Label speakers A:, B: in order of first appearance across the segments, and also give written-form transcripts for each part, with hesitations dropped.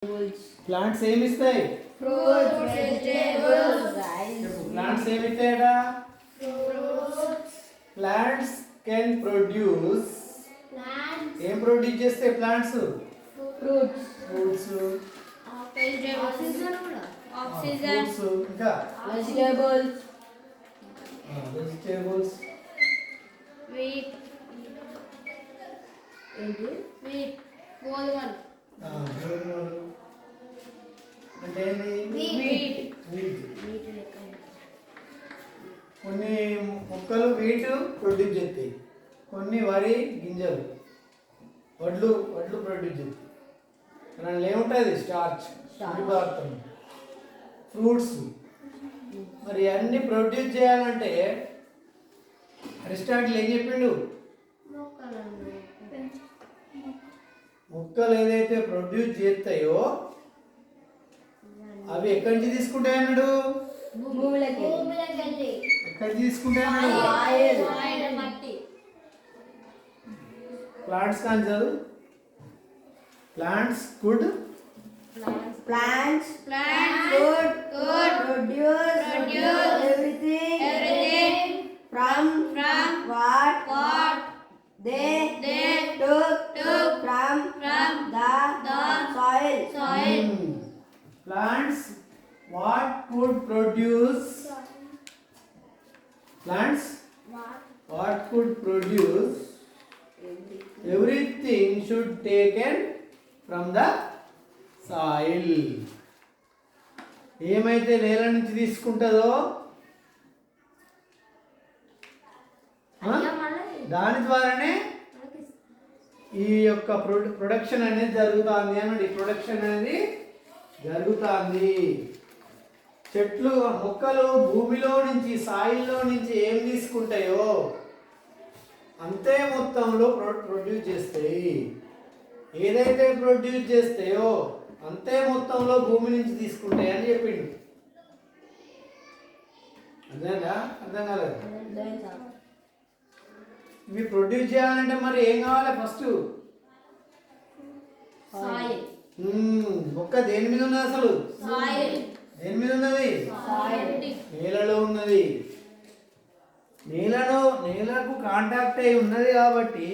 A: Plants ఏమి ఇస్తాయి?
B: Fruits, vegetables.
A: Plants ఏమి ఇస్తాయట? Plants can produce. ఏం ప్రొడ్యూస్ చేస్తాయి ప్లాంట్స్?
B: ఫ్రూట్స్,
A: ఫ్రూట్స్,
B: ఆక్సిజన్,
A: ఇంకా
B: వెజిటేబుల్స్,
A: వెజిటేబుల్స్,
B: వీట్, గోధుమలు
A: అంటే
B: వీట్.
A: కొన్ని మొక్కలు వీట్ ప్రొడ్యూస్ చేస్తాయి, కొన్ని వరి గింజలు వడ్లు ప్రొడ్యూస్ చేస్తాయి. దానిలో ఏముంటుంది? స్టార్చ్, పదార్థం. ఫ్రూట్స్ మరి అన్ని ప్రొడ్యూస్ చేయాలంటే అరిస్టాటిల్ ఏం చెప్పిండు? మొక్కలు ఏదైతే ప్రొడ్యూస్ చేస్తాయో అవి ఎక్కడి నుంచి తీసుకుంటాయి అన్నాడు? ఎక్కడి నుంచి తీసుకుంటాయి అన్నాడు? ప్లాంట్స్ కానీ చదువు. Plants could
B: Plants could produce everything from what they took from the soil.
A: Plants what could produce? Plants what could produce everything should taken from the soil. ఏమైతే నేల నుంచి తీసుకుంటుందో దాని ద్వారానే ఈ యొక్క ప్రొడక్షన్ అనేది జరుగుతుంది అన్నది. ప్రొడక్షన్ అనేది జరుగుతుంది. చెట్లు మొక్కలు భూమిలో నుంచి సాయిల్లో నుంచి ఏం తీసుకుంటాయో అంతే మొత్తంలో ప్రొడ్యూస్ చేస్తాయి. ఏదైతే ప్రొడ్యూస్ చేస్తాయో అంతే మొత్తంలో భూమి నుంచి తీసుకుంటాయి అని చెప్పిండు. అర్థంగా? అర్థం కాలేదు? ఇవి ప్రొడ్యూస్ చేయాలంటే మరి ఏం కావాలి? ఫస్ట్ మొక్క దేని మీద ఉన్నది అసలు? దేని మీద ఉన్నది? నేలలో ఉన్నది. నేలకు కాంటాక్ట్ అయి ఉన్నది కాబట్టి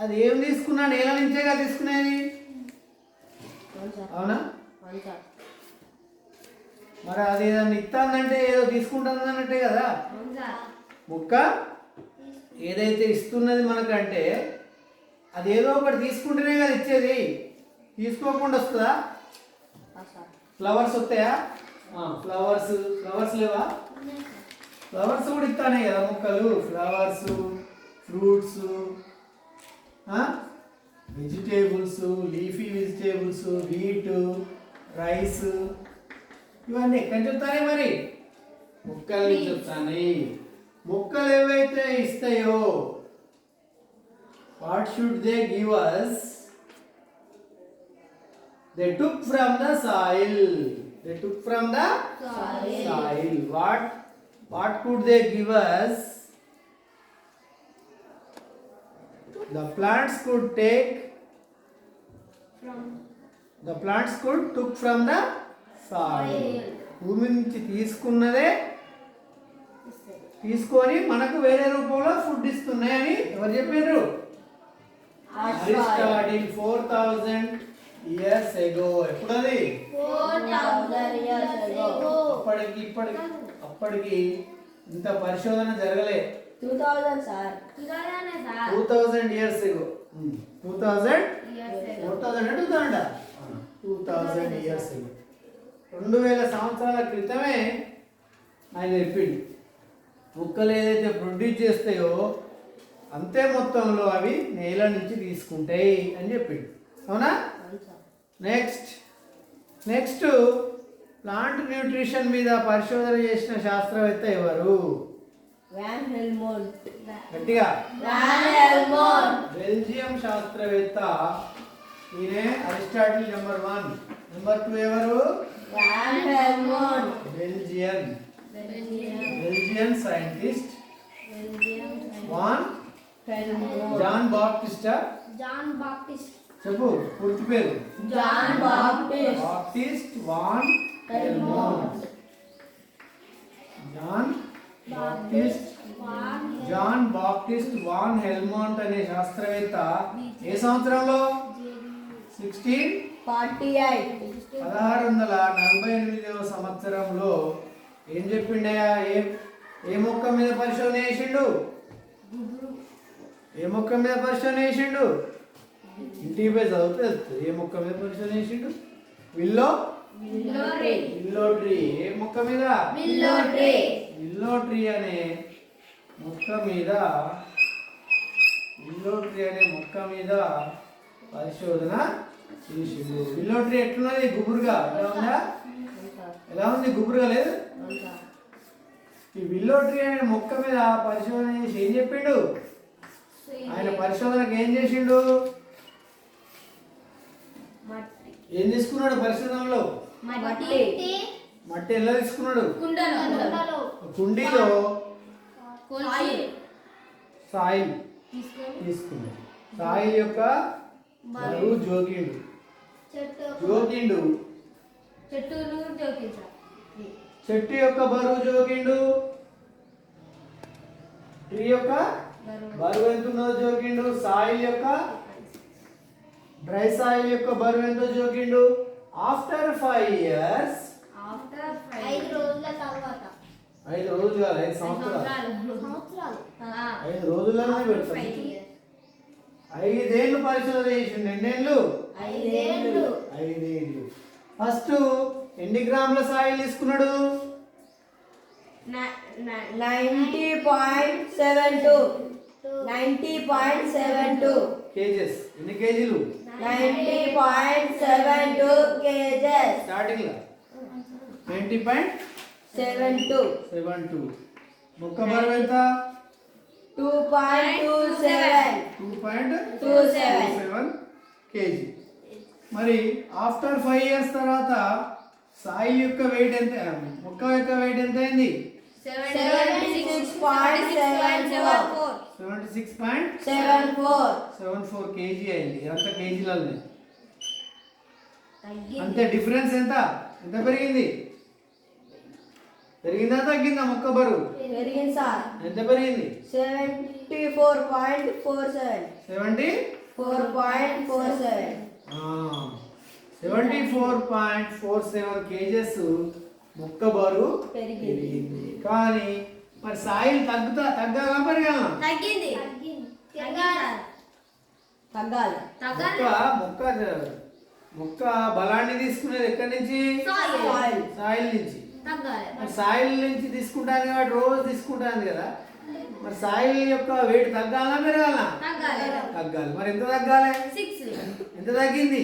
A: అది ఏం తీసుకున్నా నేల నుంచేగా తీసుకునేది. అవునా? మరి అది ఏదన్నా ఇస్తుందంటే ఏదో తీసుకుంటుంది అన్నట్టే కదా. మొక్క ఏదైతే ఇస్తున్నది మనకంటే అది ఏదో ఒకటి తీసుకుంటేనే కదా ఇచ్చేది. తీసుకోకుండా వస్తుందా? ఫ్లవర్స్ వస్తాయా? ఫ్లవర్స్ లేవా? ఫ్లవర్స్ కూడా ఇస్తానే కదా మొక్కలు. Flowers, fruits, vegetables, leafy vegetables, wheat, rice, ఇవన్నీ ఎక్కడి నుంచి వస్తాయి? మరి మొక్కల నుంచి వస్తాయి. మొక్కలు ఏవైతే ఇస్తాయో what should they give us? They took from the soil. Soil. What could they give us? The plants could took from the soil. భూమి నుంచి తీసుకున్నదే తీసుకొని మనకు వేరే రూపంలో ఫుడ్ ఇస్తున్నాయని ఎవరు చెప్పారు? Aristotle 4000 years ago. ఎప్పుడది?
B: 4000 years ago.
A: అప్పటికి ఇంత పరిశోధన జరగలే.
B: 2000 sir.
A: 2000 years ago. 2000 years ago. 2000 సంవత్సరాల క్రితమే ఆయన చెప్పిండు మొక్కలు ఏదైతే ప్రొడ్యూస్ చేస్తాయో అంతే మొత్తంలో అవి నేల నుంచి తీసుకుంటాయి అని చెప్పిండు. అవునా? నెక్స్ట్ ప్లాంట్ న్యూట్రిషన్ మీద పరిశోధన చేసిన శాస్త్రవేత్త ఎవరు?
B: వాన్ హెల్మోంట్.
A: గట్టిగా. బెల్జియం శాస్త్రవేత్త. ఈయనే అరిస్టాటిల్ నెంబర్ 1. నెంబర్ 2 ఎవరు?
B: Van Helmont.
A: Belgian scientist van Jan Baptist చెప్పు పూర్తి పేరు.
B: Jan Baptist
A: Baptist van Helmont. Jan Baptist van Helmont అనే శాస్త్రవేత్త ఏ సంవత్సరంలో
B: 48
A: 1648వ సంవత్సరంలో ఏం చెప్పిండయా? ఏ మొక్క మీద పరిశోధన చేసిండు? ఏ మొక్క మీద పరిశోధన చేసిండు? ఇంటికి పోయి చదివితే తెలుస్తుంది. ఏ మొక్క మీద పరిశోధన చేసిండు? Willow tree. ఏ మొక్క మీద? విల్లో ట్రీ అనే మొక్క మీద పరిశోధన చేసిండు. విల్లో ట్రీ ఎట్లున్నది? గుబురుగా ఎలా ఉంది? గుబురుగా లేదు. ఈ విల్లో ట్రీ అనే మొక్క మీద పరిశోధన చేసి ఏం చెప్పిండు? ఆయన పరిశోధనకు ఏం చేసిండు? ఏం తీసుకున్నాడు పరిశోధనలో? మట్టి ఎలా తీసుకున్నాడు? కుండీలో సాయిల్ తీసుకున్నాడు. సాయిల్ యొక్క బరువు జోకిండు. చెట్టు యొక్క బరువు జోకిండు. ట్రీ యొక్క బరువు ఎంత ఉన్నదో జోకిండు. సాయిల్ యొక్క డ్రై సాయిల్ యొక్క బరువు ఎంతో జోకిండు. ఆఫ్టర్ 5 years
C: 5 రోజుల తర్వాత
A: 5 రోజులు కాదు 5 సంవత్సరాలు 5 రోజుల్లోనే పెడతాం. 5 ఏళ్ళు పరిశోధన చేసిండు. ఎన్నేళ్ళు? 5 ఏళ్ళు. ఫస్ట్ ఎన్ని గ్రాముల సాయిల్ తీసుకున్నాడు?
B: 90.72
A: కేజెస్. ఎన్ని కేజీలు?
B: 90.72 kgs.
A: స్టార్టింగ్ లో 90.72. మొక్క బరువు ఎంత? 2.27 కేజీ. మరి ఆఫ్టర్ 5 years తర్వాత సాయిల్ యొక్క వెయిట్ ఎంత? మొక్క యొక్క వెయిట్ ఎంత అయింది? 76.74 కేజీ అయింది. అంత కేజీలలో. అంతే. డిఫరెన్స్ ఎంత? ఎంత పెరిగింది? పెరిగిందా తగ్గిందా మొక్క బరువు?
B: పెరిగింది సార్.
A: ఎంత పెరిగింది?
B: 74.47
A: 74.47 కేజెస్ మొక్క బరువు పెరిగింది. కానీ మరి సాయిల్ తగ్గాలా పెరగాలా? మొక్క బలాన్ని తీసుకునేది ఎక్కడి నుంచి? సాయిల్ నుంచి. మరి సాయిల్ నుంచి తీసుకుంటాను కాబట్టి రోజు తీసుకుంటాను కదా. మరి సాయిల్ యొక్క వెయిట్ తగ్గాలా పెరగాలా? తగ్గాలి. మరి ఎంత తగ్గాలి? ఎంత తగ్గింది?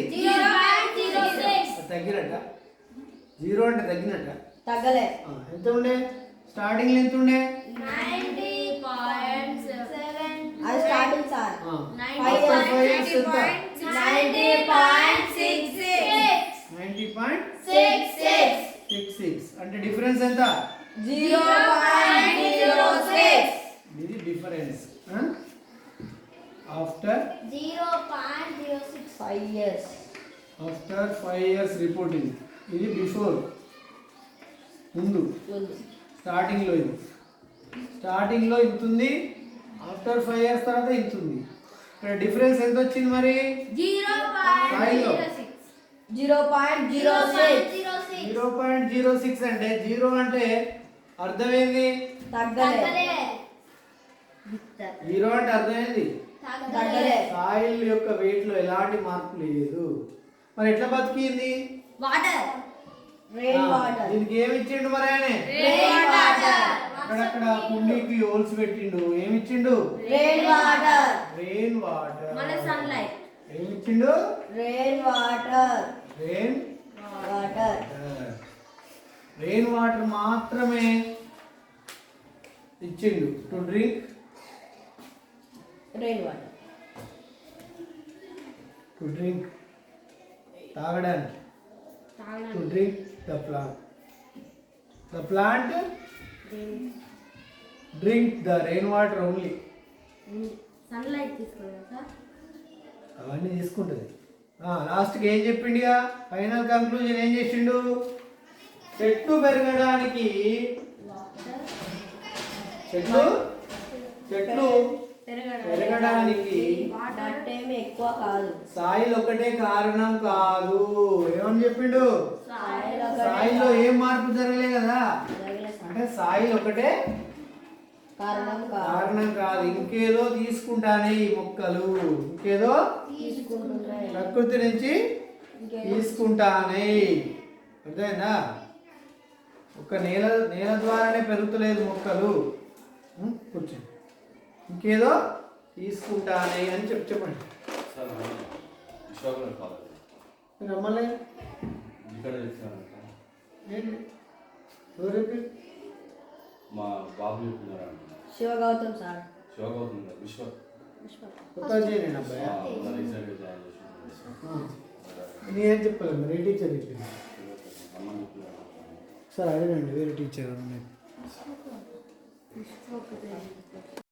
A: తగ్గినట్ట. 0 అంటే తగ్గినట్ట.
B: తగ్గలే.
A: ఎంత ఉండే? స్టార్టింగ్ ఎంత ఉండే?
C: 90.7.
B: అది స్టార్టింగ్ సార్.
A: 90.66 అంటే డిఫరెన్స్ ఎంత?
B: 0.06.
A: ఇది difference. After
C: 0.06
B: 5 years.
A: After 5 years reporting. ఇది బిఫోర్, ముందు, స్టార్టింగ్లో. ఇది స్టార్టింగ్లో ఇంత ఉంది. ఆఫ్టర్ 5 years తర్వాత ఇంత ఉంది. ఇక్కడ డిఫరెన్స్ ఎంత వచ్చింది మరి? 0.06 అంటే 0 అంటే అర్థం ఏంది?
B: తగ్గలే.
A: 0 అంటే అర్థం ఏంది?
B: తగ్గలే.
A: సాయిల్ యొక్క వెయిట్ లో ఎలాంటి మార్పు లేదు. మరి ఎట్లా బతికింది?
B: Rain water.
A: దీనికి ఏమి ఇచ్చిండు మరి ఆయన? అక్కడక్కడ కుండీకి హోల్స్ పెట్టిండు. ఏమి ఇచ్చిండు?
B: Rain water.
A: ఏమి ఇచ్చిండు?
B: రెయిన్
A: వాటర్ మాత్రమే ఇచ్చిండు. To drink. తాగడానికి. To drink the plant drink the rain water only.
C: Sunlight తీసుకోవాలి సార్.
A: అవన్నీ తీసుకుంటుంది. లాస్ట్కి ఏం చెప్పిండు ఇక ఫైనల్ కంక్లూజన్ ఏం చేసిండు? చెట్టు పెరగడానికి చెట్లు పెరగడానికి
B: మట్టేమి ఎక్కువ కాదు,
A: సాయిల్ ఒకటే కారణం కాదు. ఏమని చెప్పిండు? సాయిల్లో ఏం మార్పు జరగలే కదా, అంటే సాయిల్ ఒకటే కారణం కాదు, ఇంకేదో తీసుకుంటానే ఈ మొక్కలు, ఇంకేదో ప్రకృతి నుంచి తీసుకుంటానే. అర్థమైందా? ఒక నేల ద్వారానే పెరుగుతలేదు మొక్కలు, కూర్చోండి, ఇంకేదో తీసుకుంటానే అని చెప్పండి. రమ్మలే
D: మా బాబు చెప్తున్నారు.
B: శివగౌతమ్ సార్,
D: శివగౌతమ్ విశ్వ
A: కొత్త చేయను అబ్బాయి, నేనేం చెప్పాలి మరి, ఏ టీచర్ చెప్పింది సార్? అడగండి వేరే టీచర్.